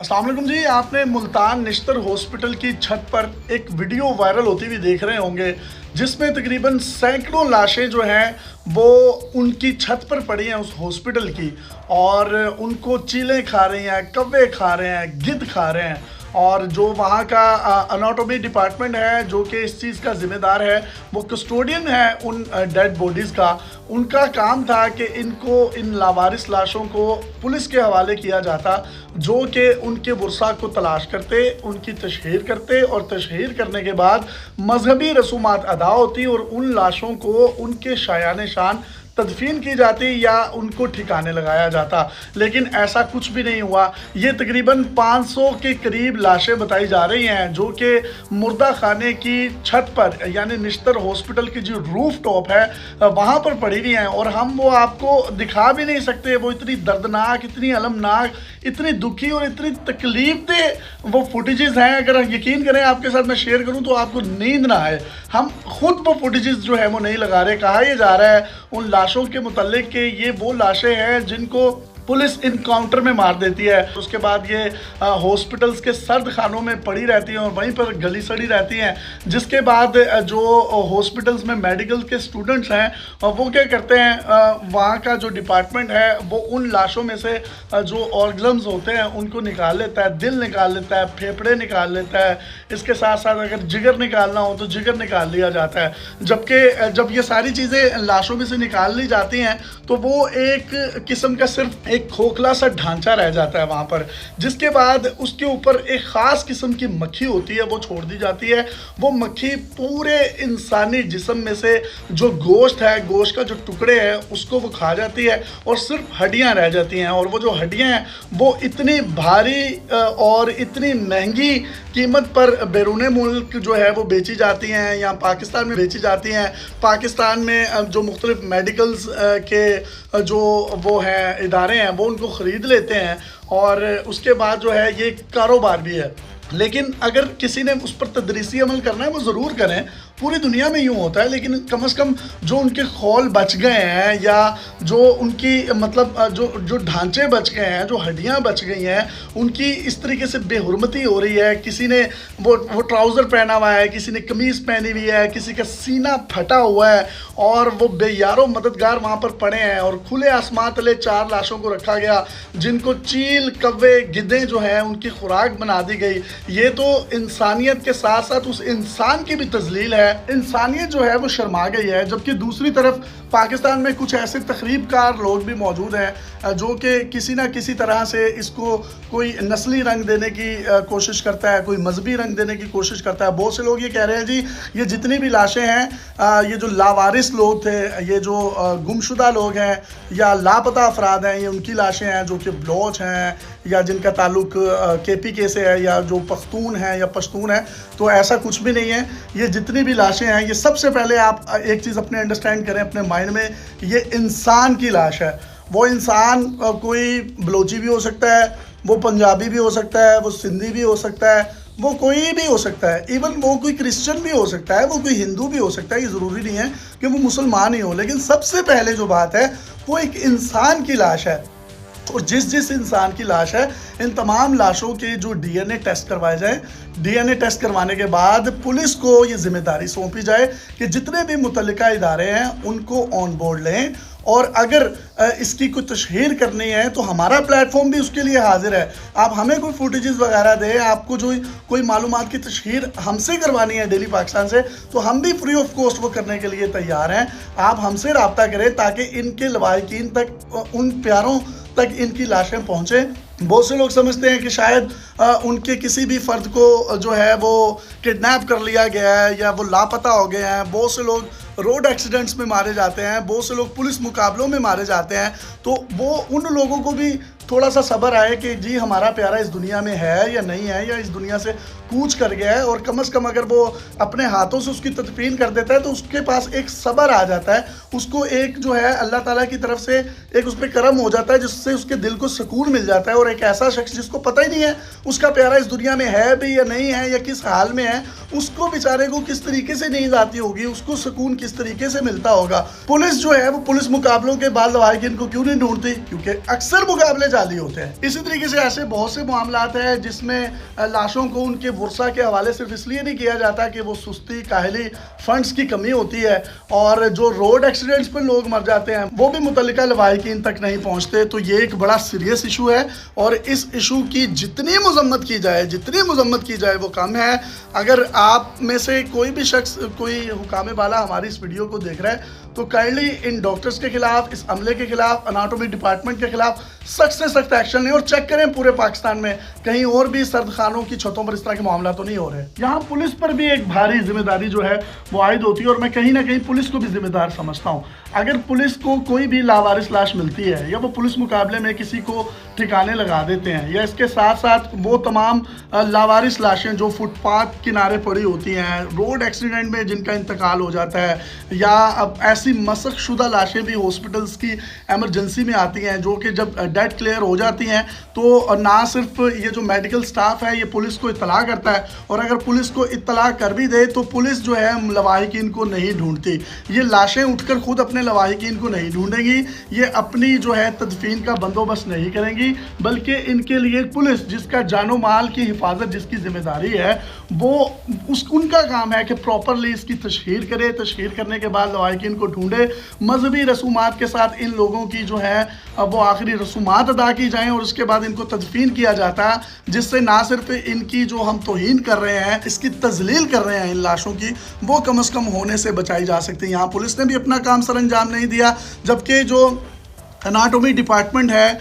अस्सलाम वालेकुम जी। आपने मुल्तान निश्तर हॉस्पिटल की छत पर एक वीडियो वायरल होती हुई देख रहे होंगे जिसमें तकरीबन सैकड़ों लाशें जो हैं वो उनकी छत पर पड़ी हैं उस हॉस्पिटल की, और उनको चीलें खा रही हैं, कौवे खा रहे हैं, गिद्ध खा रहे हैं। और जो वहाँ का अनाटॉमी डिपार्टमेंट है जो कि इस चीज़ का ज़िम्मेदार है, वो कस्टोडियन है उन डेड बॉडीज़ का। उनका काम था कि इनको, इन लावारिस लाशों को पुलिस के हवाले किया जाता, जो कि उनके वर्सा को तलाश करते, उनकी तशहीर करते, और तशहीर करने के बाद मजहबी रसूमात अदा होती और उन लाशों को उनके शायान शान तदफीन की जाती या उनको ठिकाने लगाया जाता। लेकिन ऐसा कुछ भी नहीं हुआ। ये तकरीबन 500 के करीब लाशें बताई जा रही हैं जो कि मुर्दा खाने की छत पर, यानी निश्तर हॉस्पिटल की जो रूफ टॉप है वहाँ पर पड़ी हुई हैं, और हम वो आपको दिखा भी नहीं सकते। वो इतनी दर्दनाक, इतनी अलमनाक, इतनी दुखी और इतनी तकलीफ दे वो फुटेजेस हैं। अगर यकीन करें आपके साथ मैं शेयर करूं तो आपको नींद ना आए। हम खुद वो फुटेजेस जो है वो नहीं लगा रहे। कहा यह जा रहा है उन लाशों के मुतालिक कि ये वो लाशें हैं जिनको पुलिस इनकाउंटर में मार देती है। उसके बाद ये हॉस्पिटल्स के सर्द खानों में पड़ी रहती हैं और वहीं पर गली सड़ी रहती हैं। जिसके बाद जो हॉस्पिटल्स में मेडिकल के स्टूडेंट्स हैं वो क्या करते हैं, वहाँ का जो डिपार्टमेंट है वो उन लाशों में से जो ऑर्गन्स होते हैं उनको निकाल लेता है, दिल निकाल लेता है, फेफड़े निकाल लेता है। इसके साथ साथ अगर जिगर निकालना हो तो जिगर निकाल लिया जाता है। जबकि जब ये सारी चीज़ें लाशों में से निकाल ली जाती हैं तो वो एक किस्म का सिर्फ एक खोखला सा ढांचा रह जाता है वहाँ पर, जिसके बाद उसके ऊपर एक ख़ास किस्म की मक्खी होती है, वो छोड़ दी जाती है। वो मक्खी पूरे इंसानी जिस्म में से जो गोश्त है, गोश्त का जो टुकड़े हैं उसको वो खा जाती है और सिर्फ हड्डियाँ रह जाती हैं। और वो जो हड्डियाँ हैं वो इतनी भारी और इतनी महंगी कीमत पर बैरून मुल्क जो है वो बेची जाती हैं या पाकिस्तान में बेची जाती हैं। पाकिस्तान में जो मुख्तलिफ मेडिकल्स के जो वो हैं इदारे हैं वो उनको ख़रीद लेते हैं, और उसके बाद जो है ये कारोबार भी है। लेकिन अगर किसी ने उस पर तदरीसी अमल करना है वो ज़रूर करें। पूरी दुनिया में यूँ होता है, लेकिन कम से कम जो उनके खौल बच गए हैं या जो उनकी मतलब जो ढांचे बच गए हैं, जो हड्डियां बच गई हैं, उनकी इस तरीके से बेहुरमती हो रही है। किसी ने वो ट्राउज़र पहना हुआ है, किसी ने कमीज़ पहनी हुई है, किसी का सीना फटा हुआ है, और वो बेयारो मददगार वहाँ पर पड़े हैं। और खुले आसमान तले 4 लाशों को रखा गया जिनको चील, कौवे, गिद्धें जो हैं उनकी खुराक बना दी गई। ये तो इंसानियत के साथ साथ उस इंसान की भी तजलील है। इंसानियत जो है वो शर्मा गई है। जबकि दूसरी तरफ पाकिस्तान में कुछ ऐसे तखरीबकार लोग भी मौजूद हैं जो कि किसी ना किसी तरह से इसको कोई नस्ली रंग देने की कोशिश करता है, कोई मजहबी रंग देने की कोशिश करता है। बहुत से लोग ये कह रहे हैं जी ये जितनी भी लाशें हैं, ये जो लावारिस लोग थे, ये जो गुमशुदा लोग हैं या लापता अफराद हैं, ये उनकी लाशें हैं जो कि बलोच हैं या जिनका ताल्लुक KPK से है या जो पख्तून हैं या पश्तून है। तो ऐसा कुछ भी नहीं है। ये जितनी भी लाशें हैं, ये सबसे पहले आप एक चीज़ अपने अंडरस्टैंड करें अपने माइंड में, ये इंसान की लाश है। वो इंसान कोई बलोची भी हो सकता है, वो पंजाबी भी हो सकता है, वो सिंधी भी हो सकता है, वो कोई भी हो सकता है। इवन वो कोई क्रिश्चियन भी हो सकता है, वो कोई हिंदू भी हो सकता है। ये ज़रूरी नहीं है कि वो मुसलमान ही हो। लेकिन सबसे पहले जो बात है वो एक इंसान की लाश है। और जिस इंसान की लाश है, इन तमाम लाशों के जो DNA टेस्ट करवाए जाए, DNA टेस्ट करवाने के बाद पुलिस को ये जिम्मेदारी सौंपी जाए कि जितने भी मुतल्लिका इदारे हैं उनको ऑन बोर्ड लें, और अगर इसकी कोई तशहीर करनी है तो हमारा प्लेटफॉर्म भी उसके लिए हाजिर है। आप हमें कोई फुटेजेस वगैरह दें, आपको जो कोई मालूमात की तशहीर हमसे करवानी है डेली पाकिस्तान से, तो हम भी फ्री ऑफ कॉस्ट वो करने के लिए तैयार हैं। आप हमसे रब्ता करें ताकि इनके लवाहिकीन तक, उन प्यारों तक इनकी लाशें पहुँचें। बहुत से लोग समझते हैं कि शायद उनके किसी भी फ़र्द को जो है वो किडनैप कर लिया गया है या वो लापता हो गए हैं। बहुत से लोग रोड एक्सीडेंट्स में मारे जाते हैं, बहुत से लोग पुलिस मुकाबलों में मारे जाते हैं। तो वो उन लोगों को भी थोड़ा सा सब्र आए कि जी हमारा प्यारा इस दुनिया में है या नहीं है, या इस दुनिया से कूच कर गया है, और कम से कम अगर वो अपने हाथों से उसकी तदफीन कर देता है तो उसके पास एक सब्र आ जाता है, उसको एक जो है अल्लाह ताला की तरफ से एक उस पर करम हो जाता है जिससे उसके दिल को सुकून मिल जाता है। और एक ऐसा शख्स जिसको पता ही नहीं है उसका प्यारा इस दुनिया में है भी या नहीं है या किस हाल में है, उसको बेचारे को किस तरीके से नींद आती होगी, उसको सुकून किस तरीके से मिलता होगा। पुलिस जो है वो पुलिस मुकाबलों के बाद लवाहिकीन को क्यों नहीं ढूंढती? क्योंकि अक्सर मुकाबले जाली होते हैं। इसी तरीके से ऐसे बहुत से मामलात हैं जिसमें लाशों को उनके वर्सा के हवाले सिर्फ इसलिए नहीं किया जाता कि वो सुस्ती, काहली, फंड्स की कमी होती है, और जो रोड एक्सीडेंट्स पर लोग मर जाते हैं वो भी मुतल्लिका लवाहिकीन तक नहीं पहुंचते। तो ये एक बड़ा सीरियस इशू है, और इस इशू की जितनी मजम्मत की जाए वो कम है। अगर आप में से कोई भी शख्स, कोई हुकामे वाला हमारी इस वीडियो को देख रहा है, तो काइंडली इन डॉक्टर्स के खिलाफ, इस अमले के खिलाफ, अनाटॉमी डिपार्टमेंट के खिलाफ सख्त से सख्त एक्शन लें, और चेक करें पूरे पाकिस्तान में कहीं और भी सर्द खानों की छतों पर इस तरह के मामला तो नहीं हो रहे। यहाँ पुलिस पर भी एक भारी जिम्मेदारी जो है वो आयद होती है, और मैं कहीं ना कहीं पुलिस को भी जिम्मेदार समझता हूँ। अगर पुलिस को कोई भी लावारिस लाश मिलती है, या वो पुलिस मुकाबले में किसी को ठिकाने लगा देते हैं, या इसके साथ साथ वो तमाम लावारिस लाशें जो फुटपाथ किनारे पड़ी होती हैं, रोड एक्सीडेंट में जिनका इंतकाल हो जाता है, या अब ऐसी मसक शुदा लाशें भी हॉस्पिटल्स की एमरजेंसी में आती हैं, जो कि जब डेड क्लियर हो जाती हैं तो ना सिर्फ ये जो मेडिकल स्टाफ है ये पुलिस को इत्तला करता है, और अगर पुलिस को इत्तला कर भी दे तो पुलिस जो है लवाहिकीन को नहीं ढूंढती। ये लाशें उठकर खुद अपने लवाहिकीन को नहीं ढूंढेंगी, ये अपनी जो है तदफीन का बंदोबस्त नहीं करेंगी, बल्कि इनके लिए पुलिस, जिसका जानो माल की हिफाजत जिसकी जिम्मेदारी है, वो उनका काम है कि प्रॉपरली इसकी तशहीर करे। तशहीर करने के बाद लवाहिकीन को ढूंढे, मजहबी रसूमात के साथ इन लोगों की जो है वो आखिरी रसूमात अदा की जाएं, और उसके बाद इनको तदफीन किया जाता है, जिससे ना सिर्फ इनकी जो हम तौहीन कर रहे हैं, इसकी तजलील कर रहे हैं इन लाशों की, वो कम अज़ कम होने से बचाई जा सकती है। यहाँ पुलिस ने भी अपना काम सर अंजाम नहीं दिया, जबकि जो अनाटॉमी डिपार्टमेंट है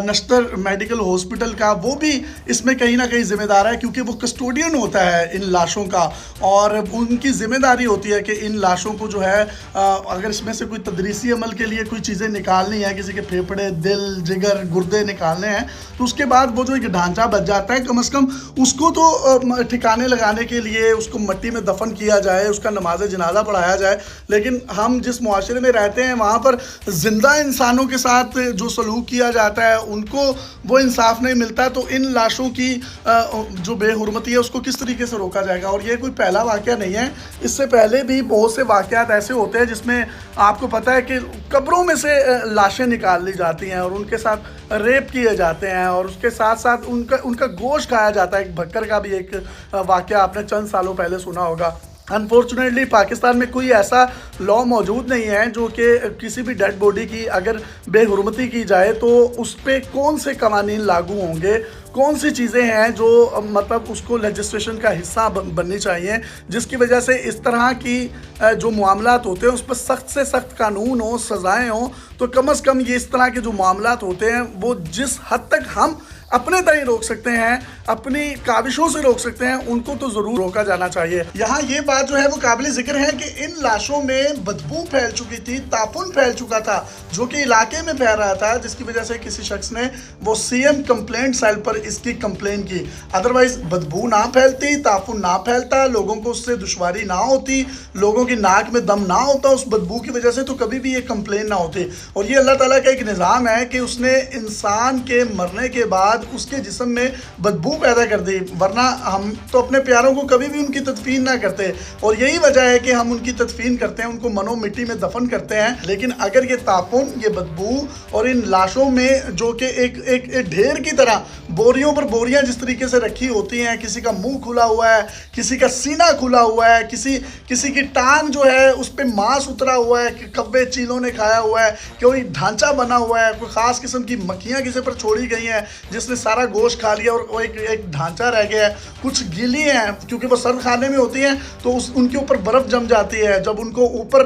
नश्तर मेडिकल हॉस्पिटल का, वो भी इसमें कहीं ना कहीं ज़िम्मेदार है, क्योंकि वो कस्टोडियन होता है इन लाशों का, और उनकी ज़िम्मेदारी होती है कि इन लाशों को जो है अगर इसमें से कोई तदरीसी अमल के लिए कोई चीज़ें निकालनी है, किसी के फेफड़े, दिल, जिगर, गुर्दे निकालने हैं, तो उसके बाद वो जो एक ढांचा बच जाता है, कम अज़ कम उसको तो ठिकाने लगाने के लिए उसको मिट्टी में दफन किया जाए, उसका नमाज जनाजा पढ़ाया जाए। लेकिन हम जिस मुआशरे में रहते हैं वहाँ पर जिंदा इंसानों के साथ जो सलूक किया जाता है उनको वो इंसाफ नहीं मिलता, तो इन लाशों की जो बेहुरमती है उसको किस तरीके से रोका जाएगा। और ये कोई पहला वाक़या नहीं है, इससे पहले भी बहुत से वाक़यात ऐसे होते हैं जिसमें आपको पता है कि कब्रों में से लाशें निकाल ली जाती हैं और उनके साथ रेप किए जाते हैं, और उसके साथ साथ उनका गोश्त खाया जाता है। एक भक्कर का भी एक वाक़या आपने चंद सालों पहले सुना होगा। अनफॉर्चुनेटली पाकिस्तान में कोई ऐसा लॉ मौजूद नहीं है जो कि किसी भी डेड बॉडी की अगर बेहुरमती की जाए तो उस पर कौन से कवानीन लागू होंगे, कौन सी चीज़ें हैं जो मतलब उसको लेजिस्लेशन का हिस्सा बननी चाहिए, जिसकी वजह से इस तरह की जो मामलात होते हैं उस पर सख्त से सख्त कानून हो, सज़ाएँ हों। तो कम अज़ कम ये इस तरह के जो मामलात होते हैं वो जिस हद तक हम अपने तय रोक सकते हैं, अपनी काविशों से रोक सकते हैं, उनको तो ज़रूर रोका जाना चाहिए। यहाँ ये बात जो है वो काबिल ज़िक्र है कि इन लाशों में बदबू फैल चुकी थी, तापुन फैल चुका था जो कि इलाके में फैल रहा था, जिसकी वजह से किसी शख्स ने वो सीएम कंप्लेंट सेल पर इसकी कंप्लेन की। अदरवाइज बदबू ना फैलती, तापुन ना फैलता, लोगों को उससे दुश्वारी ना होती, लोगों की नाक में दम ना होता उस बदबू की वजह से, तो कभी भी ये कंप्लेन ना होती। और ये अल्लाह ताला का एक निज़ाम है कि उसने इंसान के मरने के बाद उसके जिस्म में बदबू पैदा कर दी, वरना हम तो अपने प्यारों को कभी भी उनकी तदफीन ना करते। और यही वजह है कि हम उनकी तदफीन करते हैं, उनको मनो मिट्टी में दफन करते हैं। लेकिन अगर ये तापुन, ये बदबू और इन लाशों में जो कि एक ढेर की तरह बोरियों पर बोरियां जिस तरीके से रखी होती हैं, किसी का मुंह खुला हुआ है, किसी का सीना खुला हुआ है, किसी की टांग जो है उस पर मांस उतरा हुआ है, कब्बे चीलों ने खाया हुआ है, कोई ढांचा बना हुआ है, कोई ख़ास किस्म की मक्खियाँ किसी पर छोड़ी गई हैं जिसने सारा गोश्त खा लिया और वो एक ढांचा रह गया है। कुछ गीली हैं क्योंकि वो सर्द खाने में होती हैं तो उनके ऊपर बर्फ़ जम जाती है, जब उनको ऊपर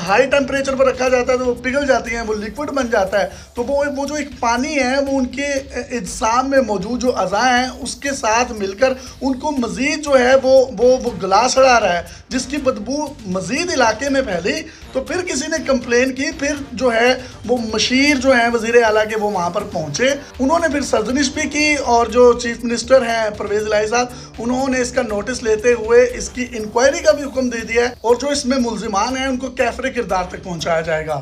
हाई टेम्परेचर पर रखा जाता है तो वो पिघल जाती हैं, वो लिक्विड बन जाता है। तो वो जो एक पानी है वो उनके इज्साम में मौजूद जो अज़ा हैं उसके साथ मिलकर उनको मज़ीद जो है वो गला सड़ा रहा है, जिसकी बदबू मज़ीद इलाके में फैली। तो फिर किसी ने कंप्लेन की, फिर जो है वो मशीर जो है वज़ीर आला के वो वहाँ पर पहुँचे, उन्होंने फिर सर्जनिश भी की, और जो चीफ मिनिस्टर हैं परवेज़ इलाही साहब, उन्होंने इसका नोटिस लेते हुए इसकी इंक्वायरी का भी हुक्म दे दिया है, और जो इसमें मुल्ज़िमान हैं उनको कैफ़रे किरदार तक पहुँचाया जाएगा।